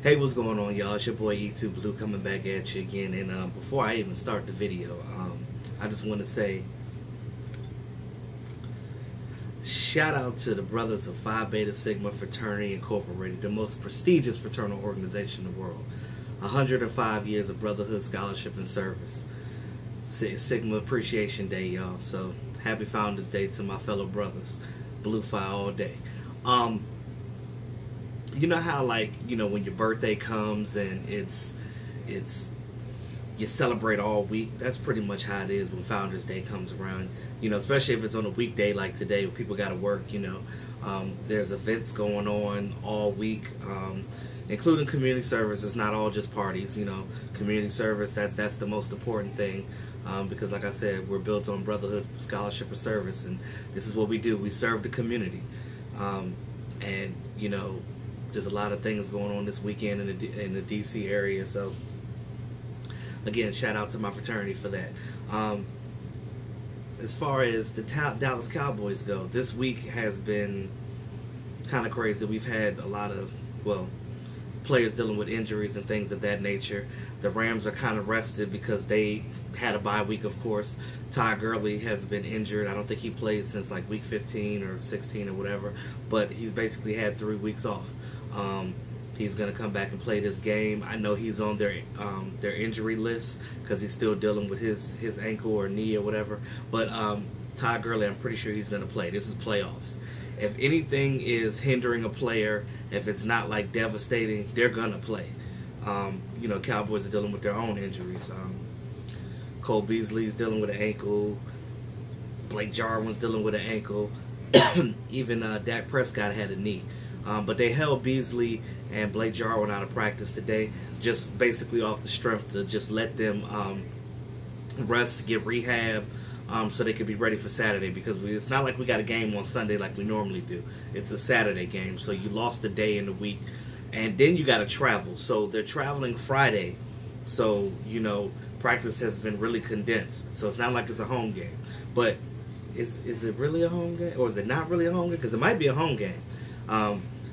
Hey, what's going on, y'all? It's your boy E2 Blue coming back at you again. And before I even start the video, I just want to say shout out to the brothers of Phi Beta Sigma Fraternity Incorporated, the most prestigious fraternal organization in the world. 105 years of brotherhood, scholarship, and service. Sigma Appreciation Day, y'all. So happy Founders Day to my fellow brothers. Blue Phi all day. You know how, like, you know, when your birthday comes and it's you celebrate all week? That's pretty much how it is when Founders Day comes around. You know, especially if it's on a weekday like today when people got to work. You know, there's events going on all week, including community service. It's not all just parties. You know, community service, that's the most important thing, because like I said, we're built on brotherhood, scholarship, and service, and this is what we do. We serve the community, and you know, there's a lot of things going on this weekend in the DC area. So again, shout out to my fraternity for that. As far as the Dallas Cowboys go, this week has been kind of crazy. We've had a lot of, well, players dealing with injuries and things of that nature. The Rams are kind of rested because they had a bye week, of course. Ty Gurley has been injured. I don't think he played since like week 15 or 16 or whatever, but he's basically had 3 weeks off. He's going to come back and play this game. I know he's on their injury list because he's still dealing with his ankle or knee or whatever. But Ty Gurley, I'm pretty sure he's going to play. This is playoffs. If anything is hindering a player, if it's not like devastating, they're going to play. You know, Cowboys are dealing with their own injuries. Cole Beasley's dealing with an ankle. Blake Jarwin's dealing with an ankle. Even Dak Prescott had a knee. But they held Beasley and Blake Jarwin out of practice today, just basically off the strength to just let them rest, get rehab, so they could be ready for Saturday, because it's not like we got a game on Sunday like we normally do. It's a Saturday game, so you lost a day in the week, and then you got to travel. So they're traveling Friday, so, you know, practice has been really condensed. So it's not like it's a home game. But is it really a home game, or is it not really a home game? Because it might be a home game.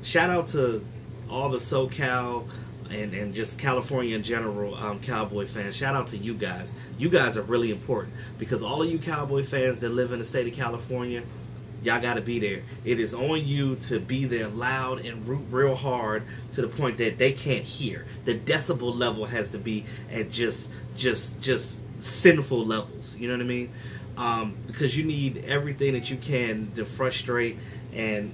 Shout out to all the SoCal and just California in general, Cowboy fans. Shout out to you guys. You guys are really important, because all of you Cowboy fans that live in the state of California, y'all got to be there. It is on you to be there loud and root real hard to the point that they can't hear. The decibel level has to be at just sinful levels. You know what I mean? Because you need everything that you can to frustrate and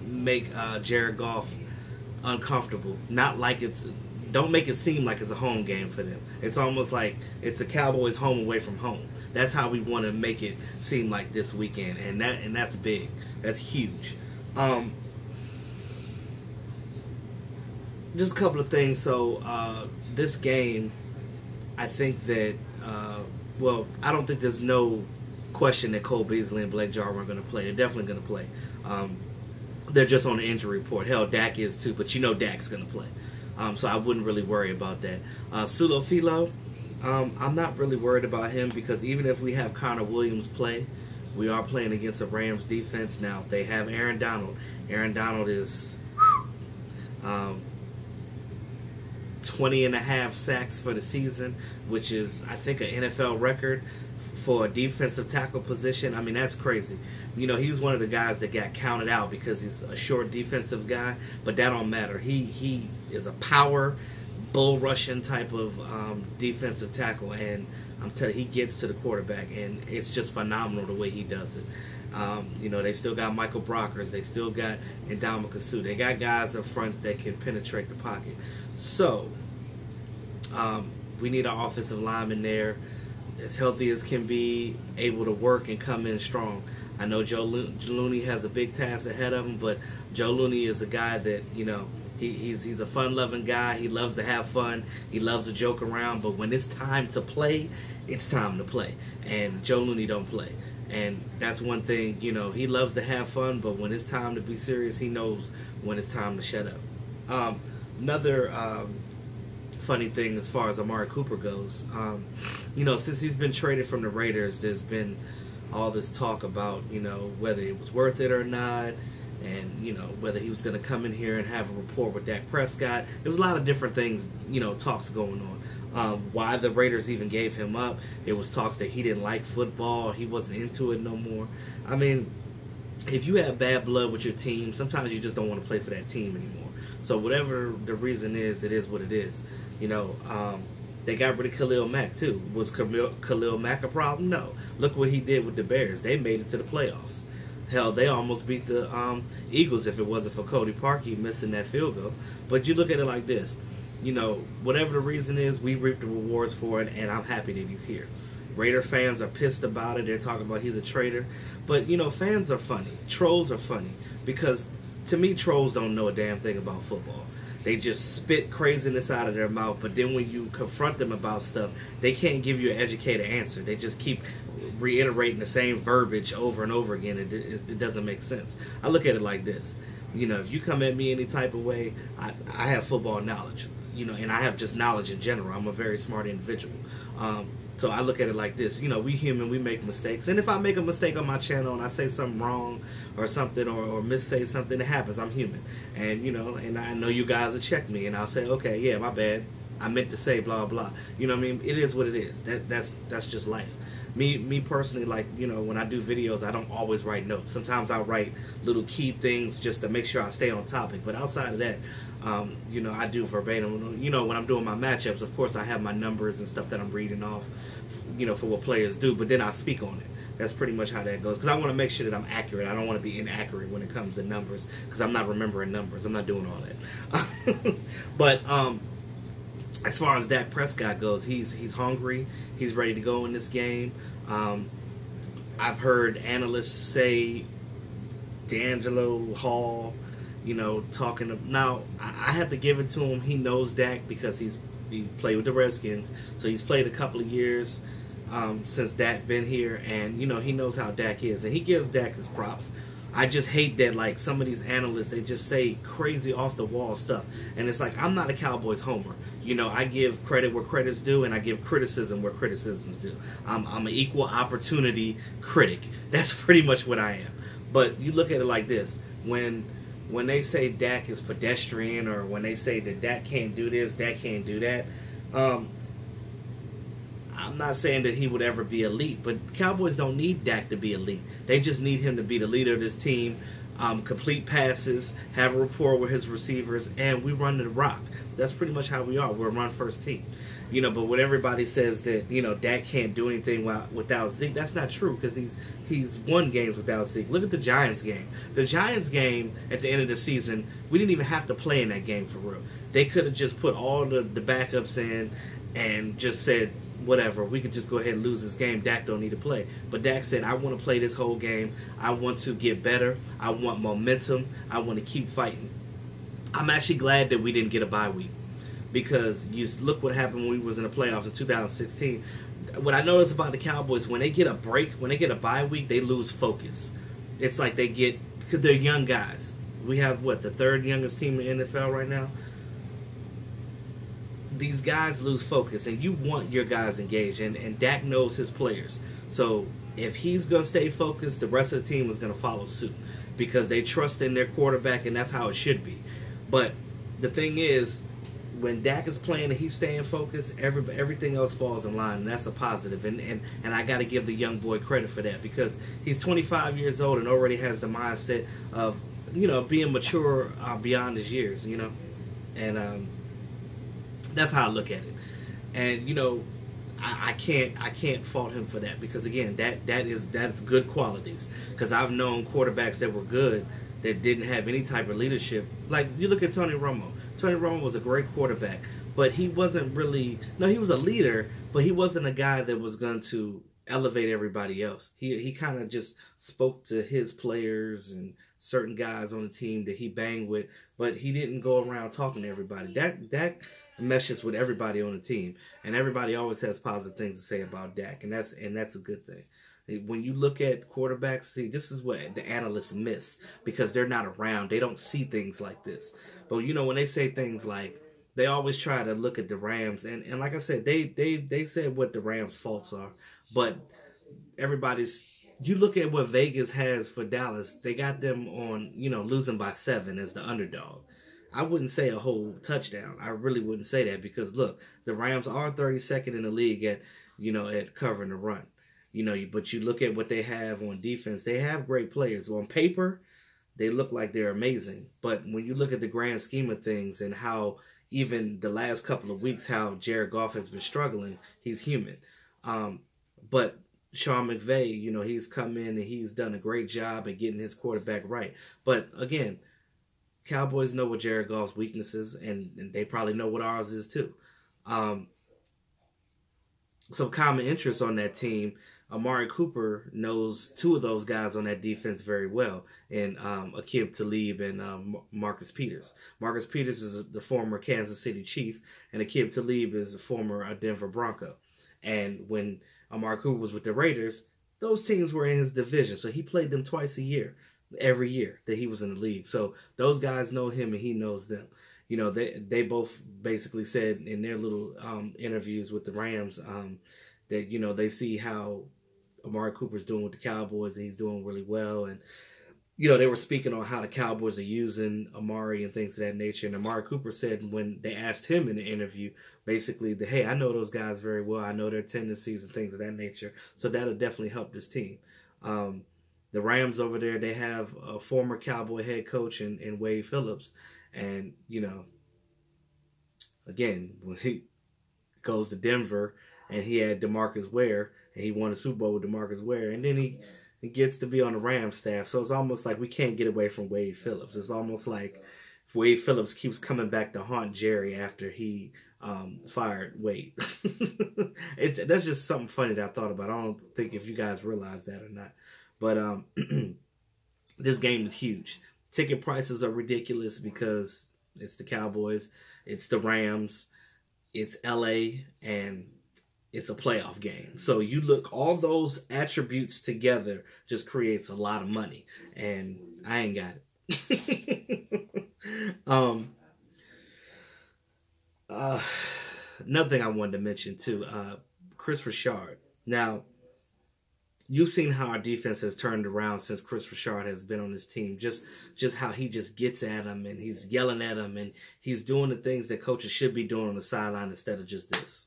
make Jared Goff uncomfortable. Not like don't make it seem like it's a home game for them. It's almost like it's a Cowboys home away from home. That's how we want to make it seem like this weekend, and that's big. That's huge. Just a couple of things. So this game, I think that well, I don't think there's no question that Cole Beasley and Blake Jarwin are going to play. They're definitely going to play. They're just on the injury report. Hell, Dak is too, but you know Dak's going to play. So I wouldn't really worry about that. Sulo Philo, I'm not really worried about him, because even if we have Connor Williams play, we are playing against a Rams defense. Now, they have Aaron Donald. Aaron Donald is 20.5 sacks for the season, which is, I think, an NFL record for a defensive tackle position. I mean, that's crazy. You know, he was one of the guys that got counted out because he's a short defensive guy, but that don't matter. He is a power, bull rushing type of defensive tackle, and I'm telling you, he gets to the quarterback, and it's just phenomenal the way he does it. You know, they still got Michael Brockers. They still got Ndamukong Suh. They got guys up front that can penetrate the pocket. So, we need our offensive lineman there, as healthy as can be, able to work and come in strong. I know Joe Looney has a big task ahead of him, but Joe Looney is a guy that, you know, he's a fun-loving guy. He loves to have fun. He loves to joke around, but when it's time to play, it's time to play. And Joe Looney don't play. And that's one thing, you know, he loves to have fun, but when it's time to be serious, he knows when it's time to shut up. Another funny thing as far as Amari Cooper goes, you know, since he's been traded from the Raiders, there's been all this talk about, you know, whether it was worth it or not, and you know, whether he was going to come in here and have a rapport with Dak Prescott. There was a lot of different things, you know, talks going on. Why the Raiders even gave him up? It was talks that he didn't like football. He wasn't into it no more. I mean, if you have bad blood with your team, sometimes you just don't want to play for that team anymore. So whatever the reason is, it is what it is. You know, they got rid of Khalil Mack too. Was Khalil Mack a problem? No. Look what he did with the Bears. They made it to the playoffs. Hell, they almost beat the Eagles if it wasn't for Cody Parkey missing that field goal. But you look at it like this. You know, whatever the reason is, we reap the rewards for it, and I'm happy that he's here. Raider fans are pissed about it. They're talking about he's a traitor. But, you know, fans are funny. Trolls are funny. Because, to me, trolls don't know a damn thing about football. They just spit craziness out of their mouth. But then when you confront them about stuff, they can't give you an educated answer. They just keep reiterating the same verbiage over and over again. It doesn't make sense. I look at it like this. You know, if you come at me any type of way, I have football knowledge. You know, and I have just knowledge in general. I'm a very smart individual. So I look at it like this. You know, we human, we make mistakes. And if I make a mistake on my channel and I say something wrong or something or missay something, it happens. I'm human. And, you know, and I know you guys will check me and I'll say, okay, yeah, my bad. I meant to say blah, blah. You know what I mean? It is what it is. That's just life. Me personally, like, you know, when I do videos, I don't always write notes. Sometimes I'll write little key things just to make sure I stay on topic. But outside of that, you know, I do verbatim. You know, when I'm doing my matchups, of course, I have my numbers and stuff that I'm reading off, you know, for what players do. But then I speak on it. That's pretty much how that goes. Because I want to make sure that I'm accurate. I don't want to be inaccurate when it comes to numbers. Because I'm not remembering numbers. I'm not doing all that. But as far as Dak Prescott goes, he's hungry. He's ready to go in this game. I've heard analysts say D'Angelo Hall, you know, talking. Now, I have to give it to him. He knows Dak because he played with the Redskins. So he's played a couple of years since Dak been here. And, you know, he knows how Dak is. And he gives Dak his props. I just hate that, like, some of these analysts, they just say crazy off-the-wall stuff. And it's like, I'm not a Cowboys homer. You know, I give credit where credit's due, and I give criticism where criticism's due. I'm an equal opportunity critic. That's pretty much what I am. But you look at it like this. When they say Dak is pedestrian, or when they say that Dak can't do this, Dak can't do that, I'm not saying that he would ever be elite, but Cowboys don't need Dak to be elite. They just need him to be the leader of this team, complete passes, have a rapport with his receivers, and we run the rock. That's pretty much how we are. We're a run-first team. You know, but when everybody says that, you know, Dak can't do anything without Zeke, that's not true because he's won games without Zeke. Look at the Giants game. The Giants game at the end of the season, we didn't even have to play in that game for real. They could have just put all the backups in and just said, whatever, we could just go ahead and lose this game. Dak don't need to play. But Dak said, I want to play this whole game. I want to get better. I want momentum. I want to keep fighting. I'm actually glad that we didn't get a bye week because you look what happened when we was in the playoffs in 2016. What I noticed about the Cowboys, when they get a break, when they get a bye week, they lose focus. It's like they get, because they're young guys. We have, what, the third youngest team in the NFL right now? These guys lose focus, and you want your guys engaged, and Dak knows his players. So if he's going to stay focused, the rest of the team is going to follow suit because they trust in their quarterback, and that's how it should be. But the thing is, when Dak is playing and he's staying focused, everything else falls in line, and that's a positive. And I got to give the young boy credit for that because he's 25 years old and already has the mindset of, you know, being mature beyond his years, you know. And that's how I look at it. And, you know, I can't fault him for that because, again, that's good qualities. Because I've known quarterbacks that were good that didn't have any type of leadership. Like, you look at Tony Romo. Tony Romo was a great quarterback, but he wasn't really, no, he was a leader, but he wasn't a guy that was going to elevate everybody else. He kind of just spoke to his players and certain guys on the team that he banged with, but he didn't go around talking to everybody. Dak meshes with everybody on the team, and everybody always has positive things to say about Dak, and that's a good thing. When you look at quarterbacks, see, this is what the analysts miss because they're not around. They don't see things like this. But, you know, when they say things like, they always try to look at the Rams, and like I said, they said what the Rams' faults are, but everybody's you look at what Vegas has for Dallas, they got them on, losing by 7 as the underdog. I wouldn't say a whole touchdown. I really wouldn't say that because, look, the Rams are 32nd in the league at covering the run. But you look at what they have on defense, they have great players. On paper, they look like they're amazing. But when you look at the grand scheme of things and how even the last couple of weeks, how Jared Goff has been struggling, he's human. But Sean McVay, he's come in and he's done a great job at getting his quarterback right. But again, Cowboys know what Jared Goff's weaknesses, and they probably know what ours is too. Some common interests on that team. Amari Cooper knows 2 of those guys on that defense very well, and Aqib Talib and Marcus Peters. Marcus Peters is the former Kansas City Chief, and Aqib Talib is a former Denver Bronco. And when Amari Cooper was with the Raiders, those teams were in his division, so he played them twice a year, every year that he was in the league. So those guys know him and he knows them. They both basically said in their little interviews with the Rams that, they see how Amari Cooper's doing with the Cowboys and he's doing really well. And, they were speaking on how the Cowboys are using Amari and things of that nature. And Amari Cooper said when they asked him in the interview, basically, hey, I know those guys very well. I know their tendencies and things of that nature. So that'll definitely help this team. The Rams over there, they have a former Cowboy head coach in Wade Phillips. And, again, when he goes to Denver and he had DeMarcus Ware and he won a Super Bowl with DeMarcus Ware, and then he gets to be on the Rams staff. So it's almost like we can't get away from Wade Phillips. It's almost like Wade Phillips keeps coming back to haunt Jerry after he fired Wade. That's just something funny that I thought about. I don't think if you guys realize that or not. But this game is huge. Ticket prices are ridiculous because it's the Cowboys, it's the Rams, it's LA, and it's a playoff game. So you look, all those attributes together just creates a lot of money. And I ain't got it. Another thing I wanted to mention too, Chris Richard. Now, you've seen how our defense has turned around since Chris Richard has been on this team. Just how he just gets at them and he's yelling at them and he's doing the things that coaches should be doing on the sideline instead of just this.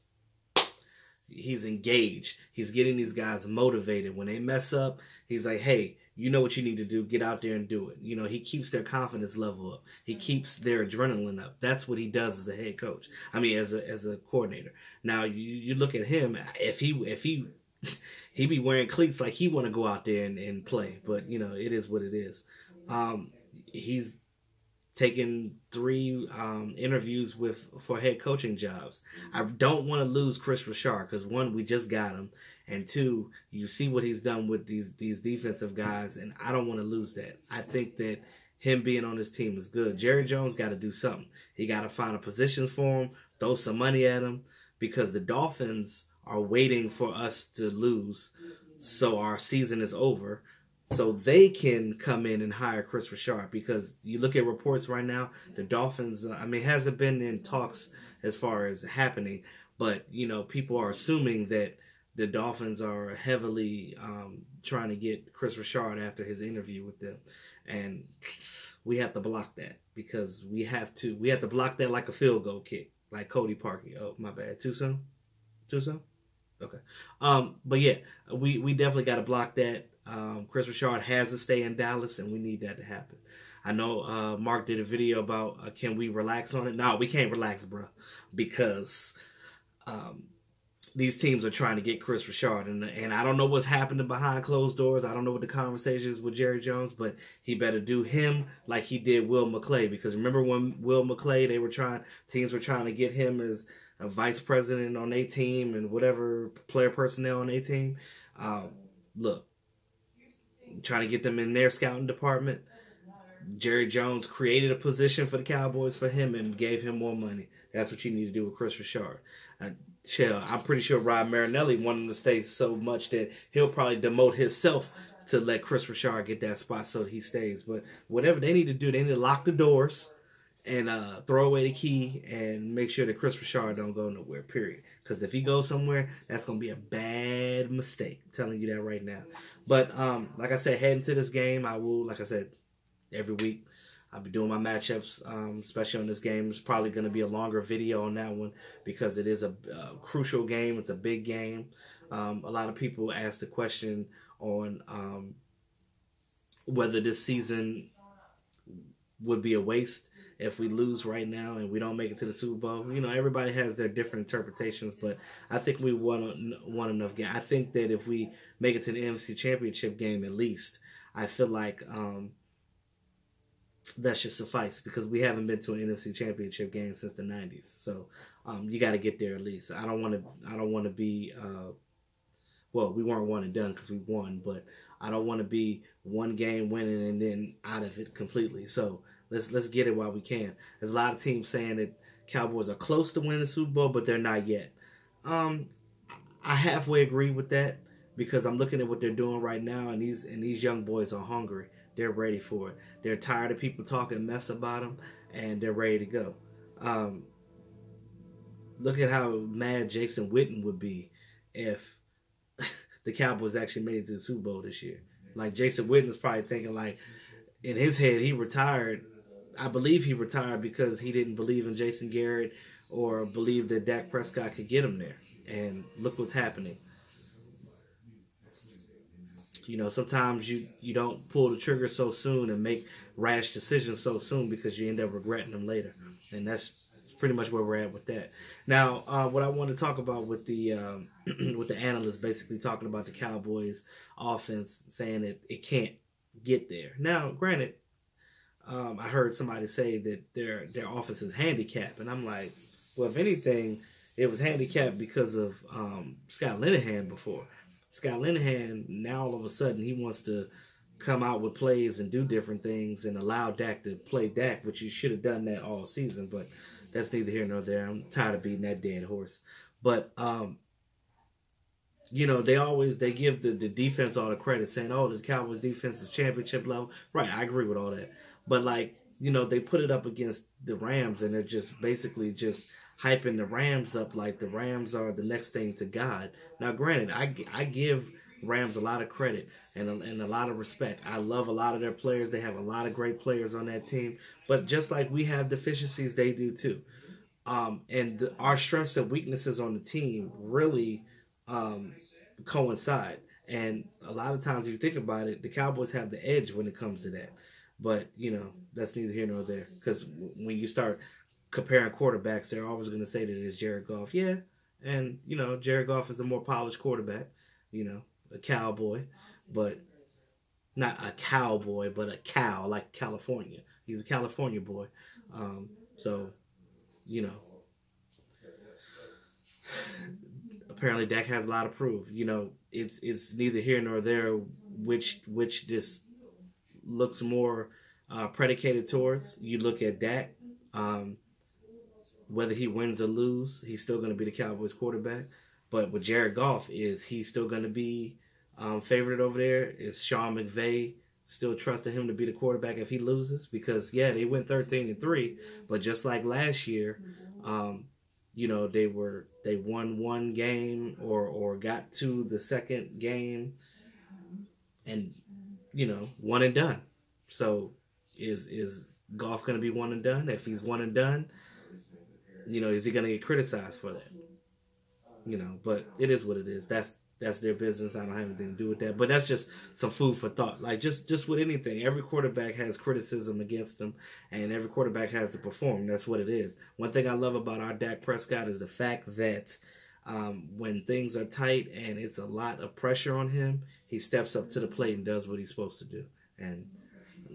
He's engaged. He's getting these guys motivated. When they mess up, he's like, hey, you know what you need to do. Get out there and do it. He keeps their confidence level up. He keeps their adrenaline up. That's what he does as a head coach. I mean, as a coordinator. Now, you look at him. If he be wearing cleats like he want to go out there and play. But, it is what it is. He's taken 3 interviews for head coaching jobs. I don't want to lose Chris Richard because, 1, we just got him. And 2, you see what he's done with these defensive guys, and I don't want to lose that. I think that him being on this team is good. Jerry Jones got to do something. He got to find a position for him, throw some money at him, because the Dolphins are waiting for us to lose so our season is over so they can come in and hire Chris Richard. Because you look at reports right now, the Dolphins, it hasn't been in talks as far as happening, but, people are assuming that the Dolphins are heavily trying to get Chris Richard after his interview with them. And we have to block that because we have to block that like a field goal kick, like Cody Parkey. Oh, my bad. Too soon? Okay. But yeah, we definitely got to block that. Chris Richard has to stay in Dallas, and we need that to happen. I know Mark did a video about can we relax on it? No, we can't relax, bro, because these teams are trying to get Chris Richard, and I don't know what's happening behind closed doors. I don't know what the conversation is with Jerry Jones, but he better do him like he did Will McClay. Because remember when Will McClay, teams were trying to get him as a vice president on their team and whatever player personnel on their team. Look, trying to get them in their scouting department. Jerry Jones created a position for the Cowboys for him and gave him more money. That's what you need to do with Chris Richard. I'm pretty sure Rod Marinelli wanted him to stay so much that he'll probably demote himself to let Chris Richard get that spot so that he stays. But whatever they need to do, they need to lock the doors and throw away the key and make sure that Chris Richard don't go nowhere, period. Because if he goes somewhere, that's going to be a bad mistake. I'm telling you that right now. But like I said, heading to this game, I will, like I said, every week, I'll be doing my matchups, especially on this game. It's probably going to be a longer video on that one because it is a crucial game. It's a big game. A lot of people ask the question on whether this season would be a waste if we lose right now and we don't make it to the Super Bowl. You know, everybody has their different interpretations, but I think we won enough game. I think that if we make it to the NFC Championship game at least, I feel like that should suffice because we haven't been to an NFC Championship game since the 90s. So you got to get there at least. I don't want to be well, we weren't one and done because we won, but I don't want to be one game winning and then out of it completely. So let's get it while we can. There's a lot of teams saying that Cowboys are close to winning the Super Bowl, but they're not yet. I halfway agree with that because I'm looking at what they're doing right now, and these young boys are hungry. They're ready for it. They're tired of people talking mess about them, and they're ready to go. Look at how mad Jason Witten would be if the Cowboys actually made it to the Super Bowl this year. Like, Jason Witten is probably thinking, like, in his head, he retired. I believe he retired because he didn't believe in Jason Garrett or believe that Dak Prescott could get him there. And look what's happening. You know, sometimes you don't pull the trigger so soon and make rash decisions so soon because you end up regretting them later. And that's pretty much where we're at with that. Now, what I want to talk about with the with the analysts basically talking about the Cowboys offense, saying that it can't get there. Now, granted, I heard somebody say that their offense is handicapped, and I'm like, well, if anything, it was handicapped because of Scott Linehan before. Scott Linehan, now all of a sudden, he wants to come out with plays and do different things and allow Dak to play Dak, which you should have done that all season, but that's neither here nor there. I'm tired of beating that dead horse. But, you know, they give the defense all the credit, saying, oh, the Cowboys defense is championship level. Right, I agree with all that. But, like, you know, they put it up against the Rams, and they're just basically just hyping the Rams up like the Rams are the next thing to God. Now, granted, I give Rams a lot of credit and a lot of respect. I love a lot of their players. They have a lot of great players on that team. But just like we have deficiencies, they do too. And our strengths and weaknesses on the team really coincide. And a lot of times, if you think about it, the Cowboys have the edge when it comes to that. But, you know, that's neither here nor there. Because when you start comparing quarterbacks, they're always going to say that it's Jared Goff. Yeah, and, you know, Jared Goff is a more polished quarterback, you know, a cowboy, but not a cowboy, but a cow, like California. He's a California boy. So, you know, apparently Dak has a lot to prove. You know, it's neither here nor there which this looks more predicated towards. You look at Dak, whether he wins or lose, he's still going to be the Cowboys quarterback. But with Jared Goff, is he still going to be favored over there? Is Sean McVay still trusting him to be the quarterback if he loses? Because, yeah, they went 13-3, but just like last year, you know, they won one game or got to the second game and, you know, one and done. So is Goff going to be one and done? If he's one and done, you know, is he going to get criticized for that? You know, but it is what it is. That's their business. I don't have anything to do with that. But that's just some food for thought. Like, just with anything, every quarterback has criticism against them, and every quarterback has to perform. That's what it is. One thing I love about our Dak Prescott is the fact that when things are tight and it's a lot of pressure on him, he steps up to the plate and does what he's supposed to do. And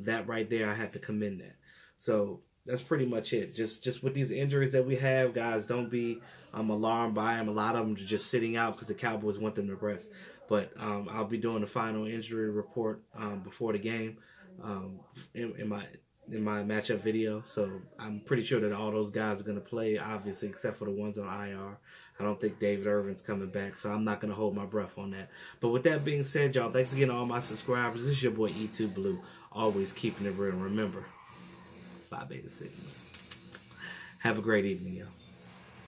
that right there, I have to commend that. So that's pretty much it. Just with these injuries that we have, guys, don't be alarmed by them. A lot of them are just sitting out because the Cowboys want them to rest. But I'll be doing the final injury report before the game in my matchup video. So I'm pretty sure that all those guys are going to play, obviously, except for the ones on IR. I don't think David Irvin's coming back, so I'm not going to hold my breath on that. But with that being said, y'all, thanks again to all my subscribers. This is your boy E2 Blue, always keeping it real. Remember, Phi Beta Sigma. Have a great evening, y'all.